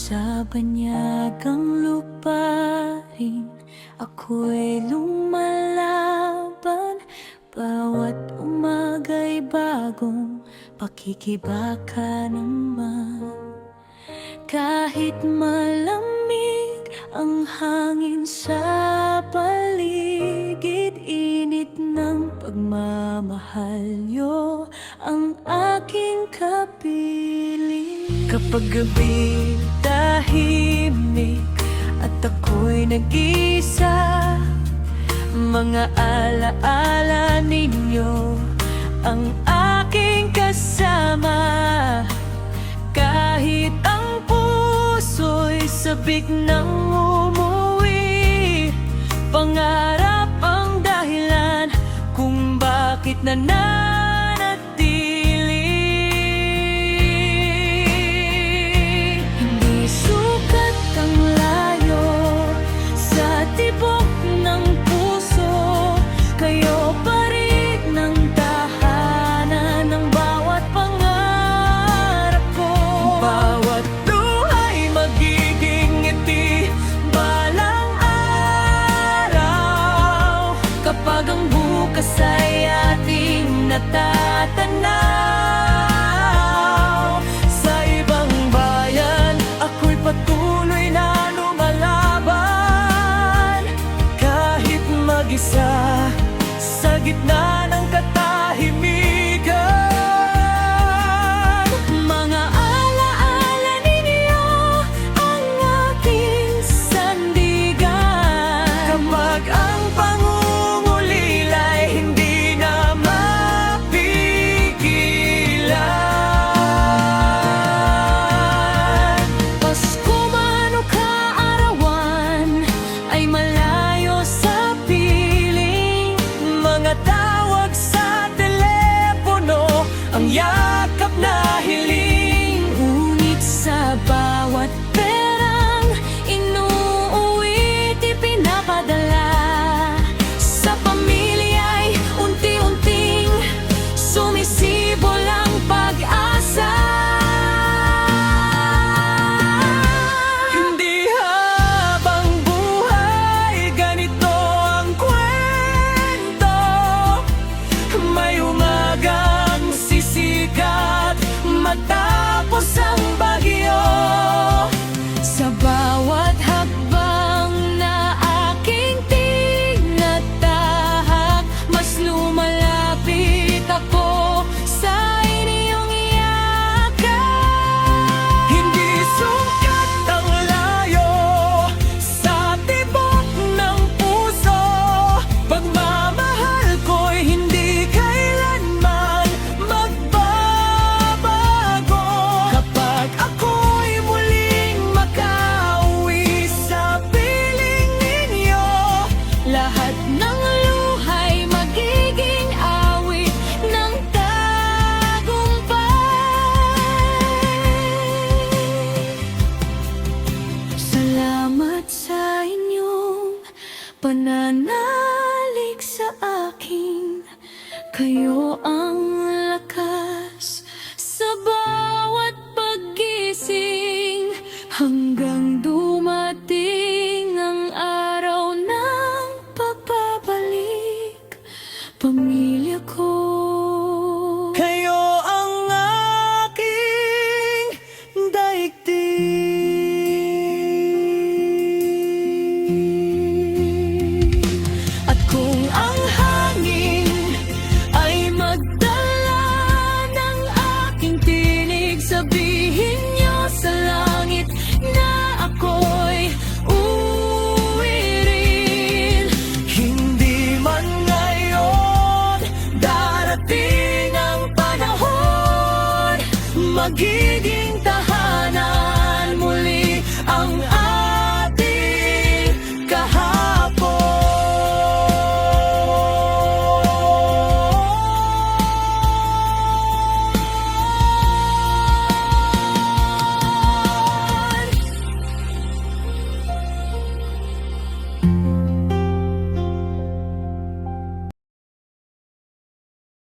Sa banyagang lupain, ako'y lumalaban. Bawat umaga'y bagong pakikibaka naman. Kahit malamig ang hangin sa paligid, init ng pagmamahalyo ang aking kapiling. Kapag gabi tahimik at ako'y nag-isa, mga alaala ninyo ang aking kasama. Kahit ang puso'y sabik ng umuwi, pangarap ang dahilan kung bakit nananatili. Hindi sukat ang layo sa tibok ng puso, kayo pa rin ang tahanan ng bawat pangarap ko. Bawat luha'y magiging ngiti balang araw, kapag ang bukas ay ating natatanaw. Sa ibang bayan, ako'y patuloy na lumalaban, kahit mag-isa sa gitna ng katahimikan. Mga alaala ninyo ang aking sandigan, kapag ang pangungulila'y hindi na mapigilan. Pasko man o kaarawan ay malayo sa piling, mga tawag sa telepono ang yakap na hiling. Ngunit sa bawat perang inuuwit, ipinapadala, sa pamilya'y unti-unting sumisibol ang pag-asa. Hindi habang buhay ganito ang kwento, may umagang sisikat matapos ang bagyo. Sa bawat hakbang na aking tinatahak, mas lumalapit ako sa inyong yakap. Hindi sukat ang layo sa tibok ng puso, pagmamahal ko'y hindi kailanman magbabago. Kapag ako'y muling makauwi sa piling ninyo, lahat ng luha'y magiging awit ng tagumpay. Salamat sa inyong pananalig sa akin, kayo ang lakas sa bawat paggising, hanggang dumating ang araw ng pagbabalik. Pamilya ko, kayo ang aking daigdig. At kung ang hangin ay magdala ng aking tinig, sabihin niyo sa langit na ako'y uuwi rin. Hindi man ngayon, darating ang panahon, magiging